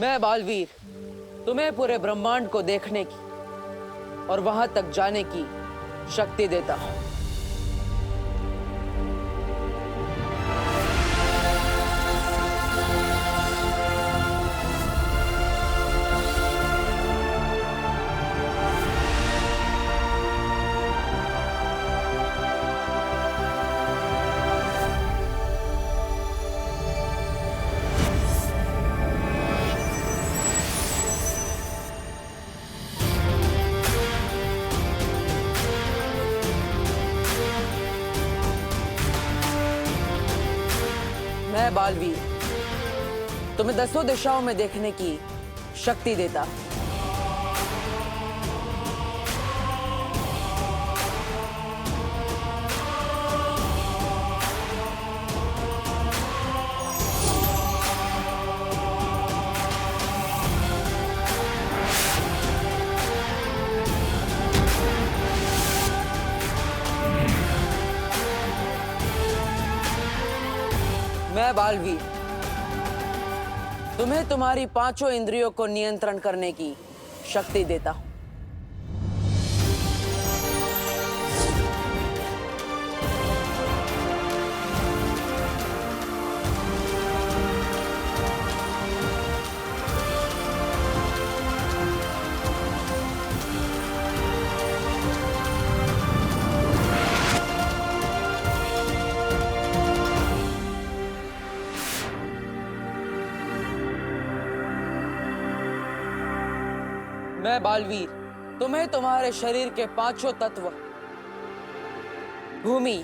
मैं बालवीर तुम्हें पूरे ब्रह्मांड को देखने की और वहां तक जाने की शक्ति देता हूं। मैं बालवीर तुम्हें 10 दिशाओं में देखने की शक्ति देता हूं। मैं बालवीर तुम्हें तुम्हारी 5 इंद्रियों को नियंत्रण करने की शक्ति देता हूं। मैं बालवीर तुम्हें तुम्हारे शरीर के 5 तत्व भूमि,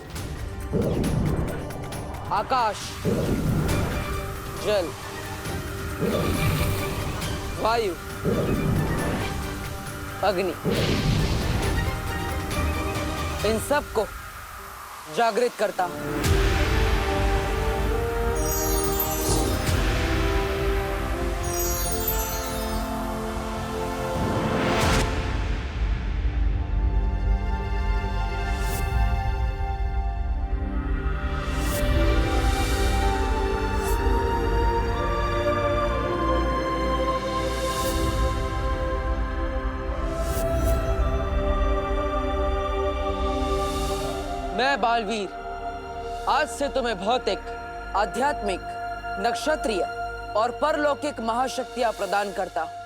आकाश, जल, वायु, अग्नि, इन सब को जागृत करता हूं। मैं बालवीर आज से तुम्हें भौतिक, आध्यात्मिक, नक्षत्रीय और परलौकिक महाशक्तियां प्रदान करता हूं।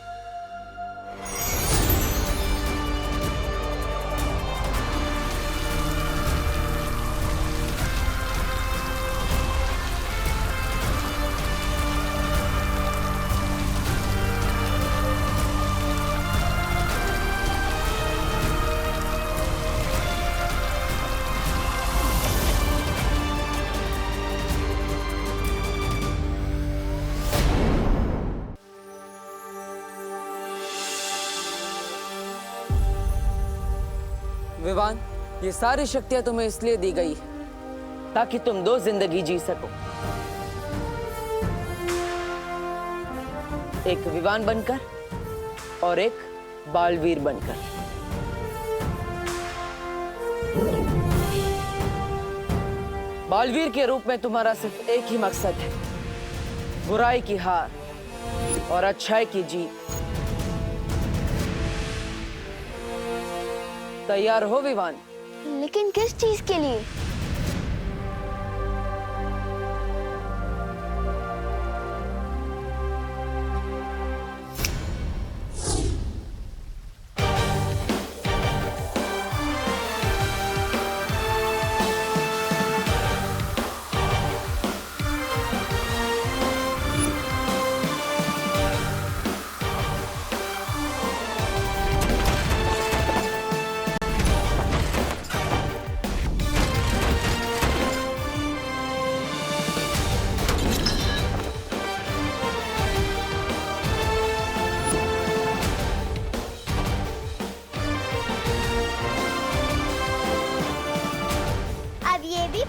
विवान, ये सारी शक्तियां तुम्हें इसलिए दी गई है ताकि तुम 2 जिंदगी जी सको, एक विवान बनकर और एक बालवीर बनकर। बालवीर के रूप में तुम्हारा सिर्फ एक ही मकसद है, बुराई की हार और अच्छाई की जीत। तैयार हो विवान? लेकिन किस चीज के लिए?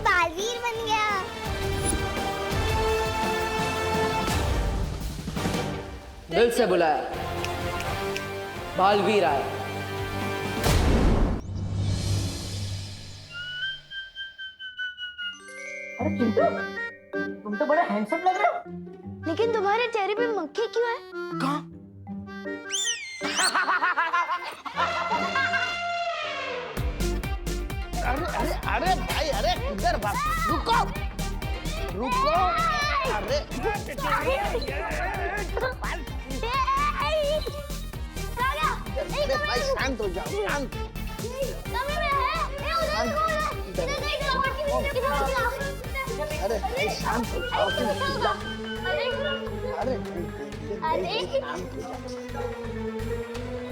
बालवीर बन गया। दिल से बुलाया, बालवीर आया। अरे चिंटू, तुम तो बड़ा हैंडसम लग रहे हो। लेकिन तुम्हारे चेहरे पे मक्खी क्यों है? कहाँ? अरे अरे अरे भाई, अरे किधर भाग? रुको रुको, अरे अरे भाई शांत हो जाओ, शांत। अरे भाई शांत हो जाओ, अरे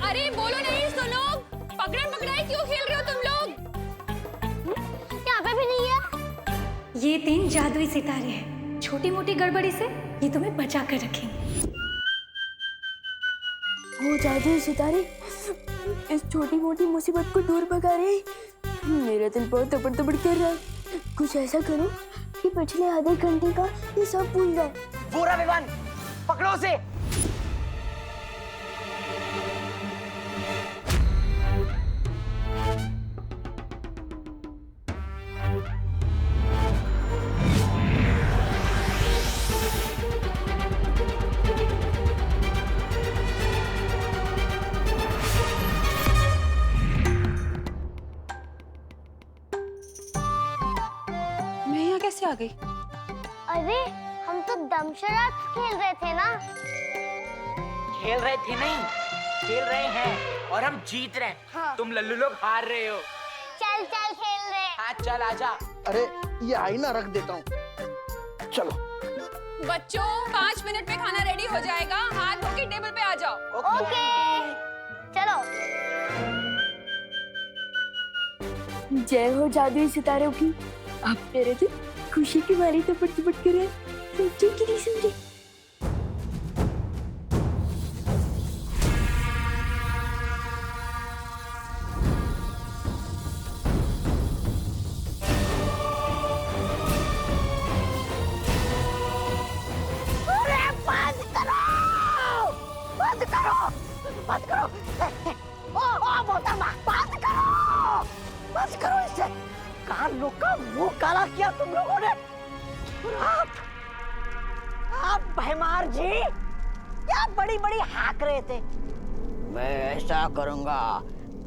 अरे बोलो नहीं, सुनो। पकड़न पकड़ाई क्यों खेल रहे हो तुम लोग? यहाँ पे भी नहीं है। ये 3 जादुई सितारे हैं। छोटी मोटी गड़बड़ी से ये तुम्हें बचा कर रखेंगे। वो जादुई सितारे इस छोटी मोटी मुसीबत को दूर भगा रहे हैं। मेरा दिल बहुत तपड़ तपड़ कर रहा है। कुछ ऐसा करो कि पिछले आधे घंटे का ये सब भूल जाए। पूरा विमान पकड़ो उसे। मैं यहाँ कैसे आ गई? अरे हम तो दमशराज खेल रहे थे ना। खेल रहे थे नहीं, खेल रहे हैं और हम जीत रहे हैं। हाँ। तुम लल्लू लोग हार रहे हो। चल चल खेल रहे। हाँ चल आजा। अरे ये आईना रख देता हूँ, चलो। बच्चों 5 मिनट में खाना रेडी हो जाएगा। हाथ धो के टेबल पे आ जाओ। ओके चलो। जय हो जादुई सितारों की। अब मेरे दिल खुशी की मारी तपड़ तपड़ कर रहे हैं। सोचो कि नहीं समझे। बंद करो, मोहतरमा, बंद करो इसे। कान लोग का मुंह काला किया तुम लोगों ने। आप भैमार जी क्या बड़ी बड़ी हाक रहे थे? मैं ऐसा करूंगा,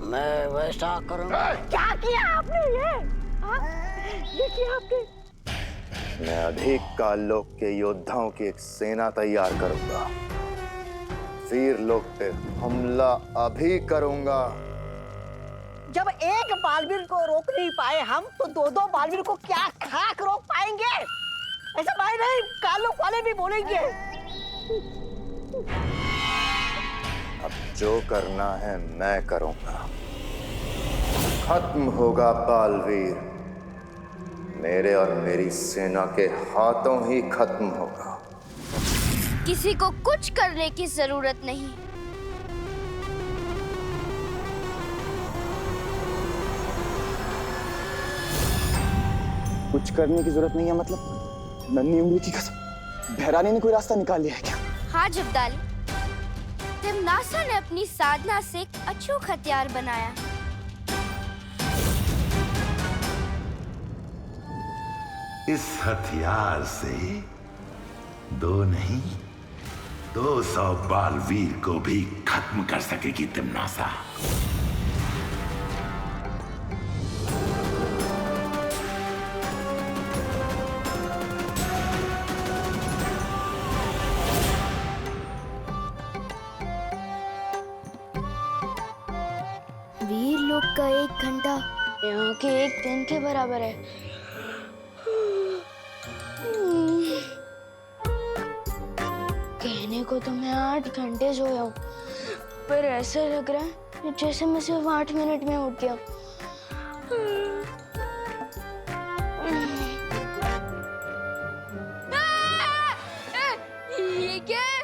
मैं वैसा करूंगा। क्या किया आपने ये? ये किया आपने? मैं अधिक काल लोक के योद्धाओं की एक सेना तैयार करूंगा। वीर लोक पे हमला अभी करूंगा। जब एक बालवीर को रोक नहीं पाए हम, तो 2-2 बालवीर को क्या खाक रोक पाएंगे? ऐसा भाई नहीं, कालों वाले भी बोलेंगे। अब जो करना है मैं करूंगा। खत्म होगा बालवीर, मेरे और मेरी सेना के हाथों ही खत्म होगा। किसी को कुछ करने की जरूरत नहीं। कुछ करने की जरूरत नहीं है मतलब? नन्ही उंगली की कसम, बहराने ने कोई रास्ता निकाल लिया है क्या? हाँ जब्दाली, तिमनासा ने अपनी साधना से एक अचूक हथियार बनाया। इस हथियार से 2 नहीं 200 बालवीर को भी खत्म कर सकेगी तिमनासा। वीर लोग का 1 घंटा यहाँ के 1 दिन के बराबर है। कहने को तो मैं 8 घंटे सोया हूँ, पर ऐसा लग रहा है जैसे मैं सिर्फ 8 मिनट में उठ गया। ये क्या है?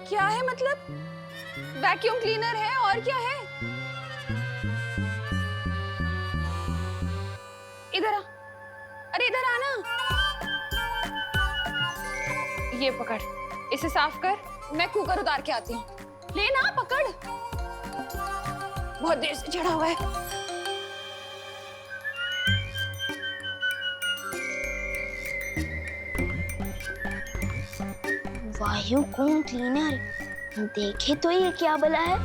क्या है मतलब? वैक्यूम क्लीनर है और क्या है? इधर आ। अरे इधर आना। ये पकड़, इसे साफ कर। मैं कुकर उतार के आती हूँ। लेना, पकड़। बहुत देर से चढ़ा हुआ है। वैक्यूम क्लीनर, देखे तो ये क्या भला है।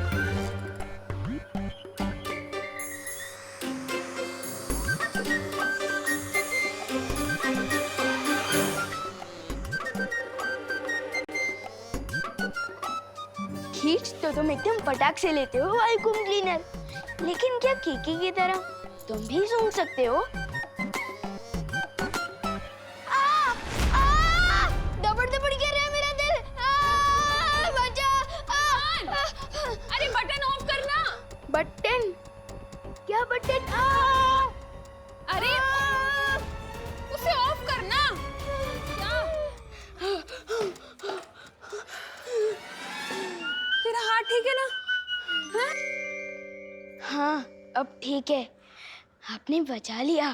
खींच तो तुम एकदम फटाक से लेते हो वैक्यूम क्लीनर, लेकिन क्या कीकी की तरह तुम भी सूंघ सकते हो? दबड़ दबड़ कर रहा है मेरा दिल। बचा। अरे बटन ऑफ करना। बटन? क्या बटन? अरे उसे ऑफ करना। तेरा हाथ ठीक है ना? हाँ? हाँ, अब ठीक है। आपने बचा लिया।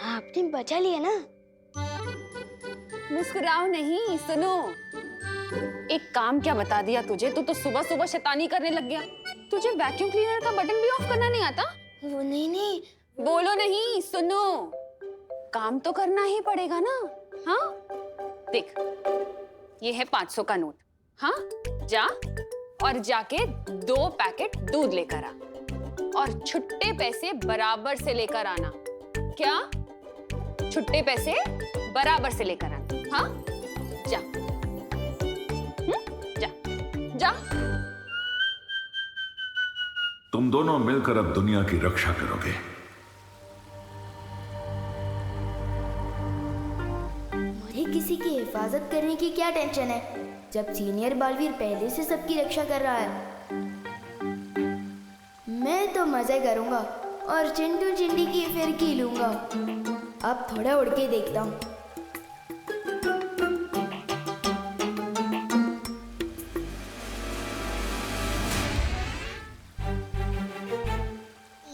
आपने बचा लिया ना? मुस्कुराओ नहीं, सुनो। एक काम क्या बता दिया तुझे? तू तो सुबह सुबह शैतानी करने लग गया। तुझे वैक्यूम क्लीनर का बटन भी ऑफ करना नहीं आता? वो नहीं। बोलो नहीं, सुनो। काम तो करना ही पड़ेगा ना। हाँ, देख, ये है 500 का नोट। हाँ, जा और जाके 2 पैकेट दूध लेकर आ और छुट्टे पैसे बराबर से लेकर आना। क्या? छुट्टे पैसे बराबर से लेकर आना। हाँ, जा। जा जा। तुम दोनों मिलकर अब दुनिया की रक्षा करोगे। मुझे किसी की हिफाजत करने की क्या टेंशन है, जब सीनियर बालवीर पहले से सबकी रक्षा कर रहा है। मैं तो मजे करूंगा और चिंटू चिंडी की फिरकी लूंगा। अब थोड़ा उड़ के देखता हूँ।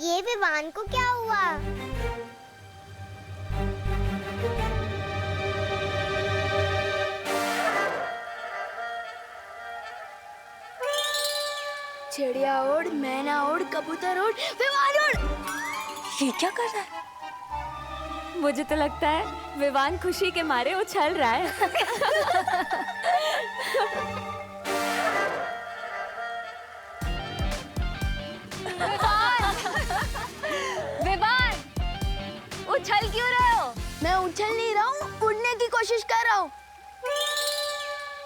ये विवान को क्या हुआ? चिड़िया उड़, मैना उड़, कबूतर उड़, विवान उड़। ये क्या कर रहा है? मुझे तो लगता है विवान खुशी के मारे उछल रहा है। विवान, उछल क्यों रहे हो? मैं उछल नहीं रहा हूँ, उड़ने की कोशिश कर रहा हूँ।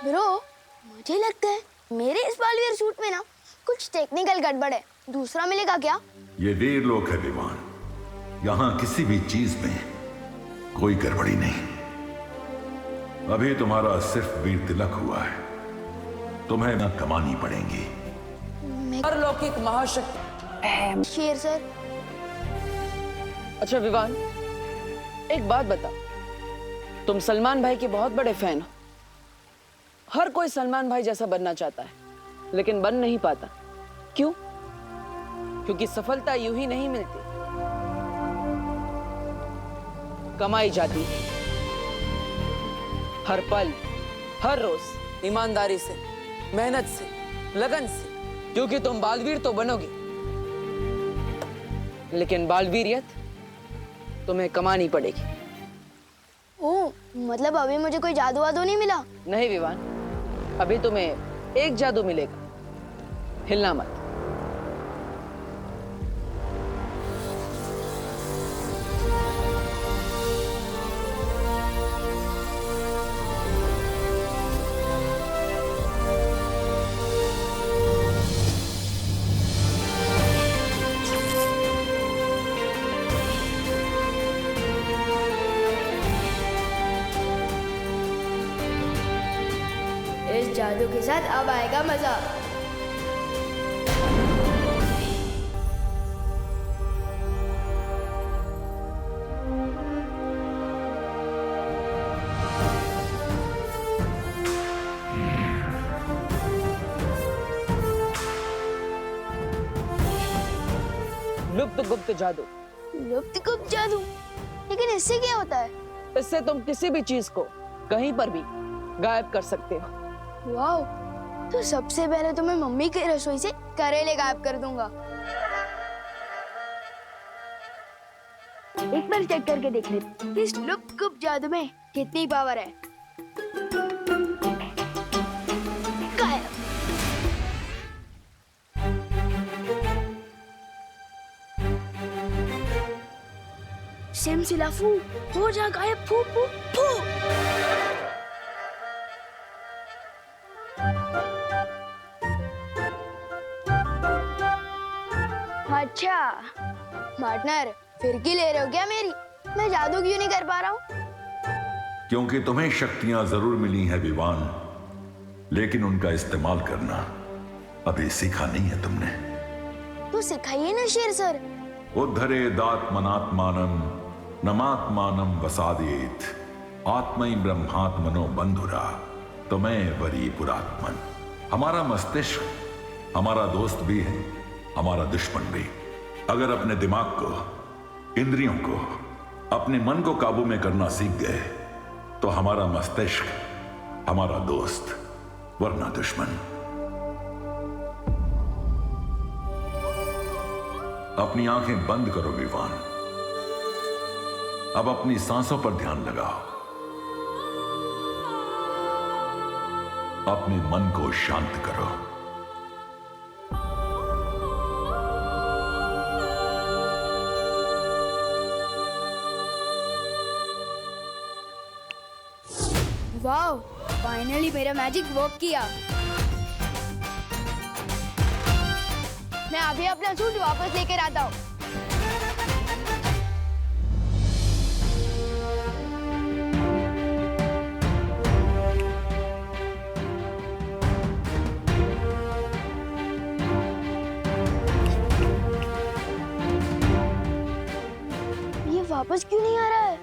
ब्रो, मुझे लगता है मेरे इस बालवीर सूट में ना कुछ टेक्निकल गड़बड़ है। दूसरा मिलेगा क्या? ये वीर लोक है विमान, यहाँ किसी भी चीज में कोई गड़बड़ी नहीं। अभी तुम्हारा सिर्फ वीर तिलक हुआ है, तुम्हें ना कमानी पड़ेंगी। परलौकिक महाशक्ति। शेर सर। अच्छा विवान, एक बात बता, तुम सलमान भाई के बहुत बड़े फैन हो। हर कोई सलमान भाई जैसा बनना चाहता है, लेकिन बन नहीं पाता। क्यों? क्योंकि सफलता यूं ही नहीं मिलती, कमाई जाती है। हर पल, हर रोज ईमानदारी से, मेहनत से, लगन से। क्योंकि तुम बालवीर तो बनोगे, लेकिन बालवीरियत तुम्हें कमानी पड़ेगी। ओह, मतलब अभी मुझे कोई जादू वादू नहीं मिला? नहीं विवान, अभी तुम्हें एक जादू मिलेगा, हिलना मत। इस जादू के साथ अब आएगा मजा। लुप्त गुप्त जादू। लुप्त गुप्त जादू? लेकिन इससे क्या होता है? इससे तुम किसी भी चीज को कहीं पर भी गायब कर सकते हो। वाओ, तो सबसे पहले तो मैं मम्मी की रसोई से करेले गायब कर दूंगा। एक बार चेक करके देख ले इस लुप्त गुप्त जादू में कितनी पावर है। सिम सिलाफू हो जा गायब फू फू फू। अच्छा पार्टनर, फिरकी ले रहे हो क्या मेरी? मैं जादू क्यों नहीं कर पा रहा हूँ? क्योंकि तुम्हें शक्तियां जरूर मिली हैं विवान, लेकिन उनका इस्तेमाल करना अभी सीखा नहीं है तुमने। तो सिखाइए ना शेर सर। उद्धरेदात्मनात्मानं नमात्मानं वसादेत आत्मै ब्रह्मात्मनो बंधुरा तुम्हें वरी पुरात्मन। हमारा मस्तिष्क हमारा दोस्त भी है, हमारा दुश्मन भी। अगर अपने दिमाग को, इंद्रियों को, अपने मन को काबू में करना सीख गए तो हमारा मस्तिष्क हमारा दोस्त वरना दुश्मन। अपनी आंखें बंद करो विवान। अब अपनी सांसों पर ध्यान लगाओ। अपने मन को शांत करो। वाह, फाइनली मेरा मैजिक वर्क किया। मैं अभी अपना सूट वापस लेकर आता हूँ। ये वापस क्यों नहीं आ रहा है?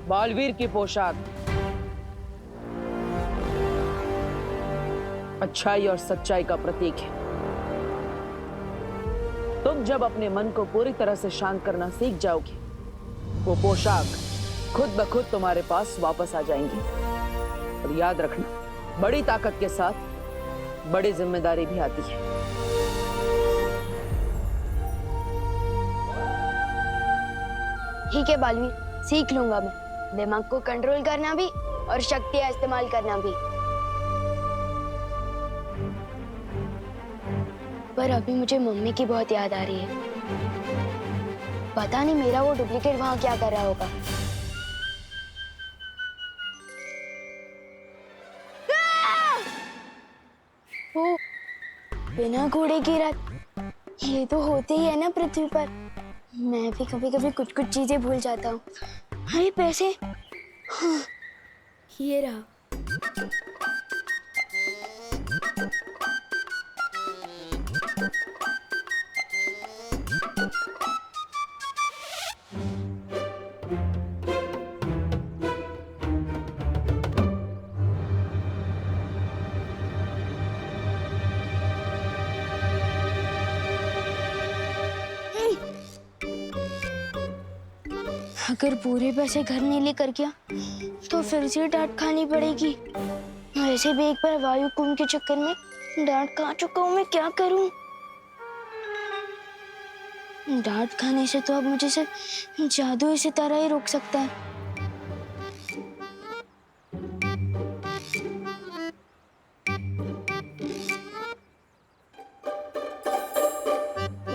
बालवीर की पोशाक अच्छाई और सच्चाई का प्रतीक है। तुम जब अपने मन को पूरी तरह से शांत करना सीख जाओगे, वो पोशाक खुद ब खुद तुम्हारे पास वापस आ जाएंगी। और याद रखना, बड़ी ताकत के साथ बड़ी जिम्मेदारी भी आती है। ठीक है बालवीर, सीख लूंगा मैं दिमाग को कंट्रोल करना भी और शक्तियां इस्तेमाल करना भी। पर अभी मुझे मम्मी की बहुत याद आ रही है। पता नहीं मेरा वो डुप्लीकेट वहां क्या कर रहा होगा। ओ, बिना घोड़े की रात, ये तो होते ही है ना पृथ्वी पर। मैं भी कभी कभी कुछ कुछ चीजें भूल जाता हूँ। अरे पैसे, हाँ, ये रहा। अगर पूरे पैसे घर नहीं लेकर गया तो फिर से डांट खानी पड़ेगी। वैसे भी एक बार वायु कुंभ के चक्कर में डांट खा चुका हूँ। मैं क्या करूँ? डांट खाने से तो अब मुझे सिर्फ जादू सितारा ही रोक सकता है।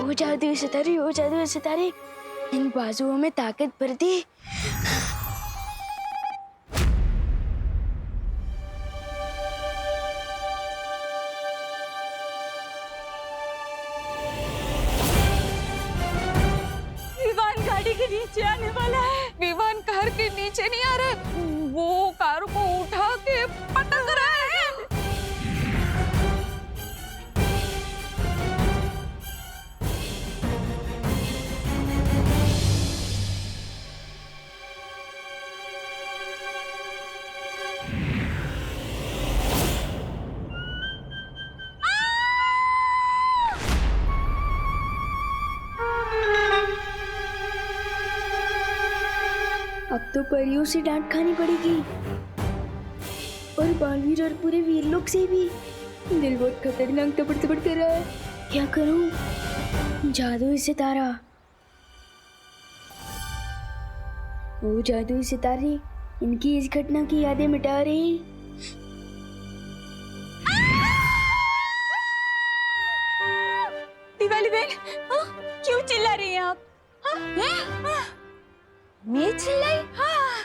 ओ जादू सितारे, ओ जादू सितारे, इन बाजुओं में ताकत भर दी। विवान गाड़ी के नीचे आने वाला है। विवान कार के नीचे नहीं आ रहा है, वो कार को उठा के पटक रहा है। अब तो परियों से डांट खानी पड़ेगी और बालवीर और पूरे वीर लोग से भी। दिल बहुत खतरनाक तपड़ तपड़ कर रहा है। क्या करूं? जादू सितारा, वो जादू सितारे इनकी इस घटना की यादें मिटा रहे हैं। दिवाली बहन, क्यों चिल्ला रही हैं आप? मैं चिल्लाई? हाँ।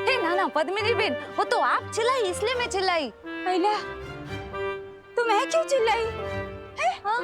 हे ना पद्मिनी बेन, वो तो आप चिल्लाई इसलिए मैं चिल्लाई। पहला तो मैं क्यों चिल्लाई? है? हाँ?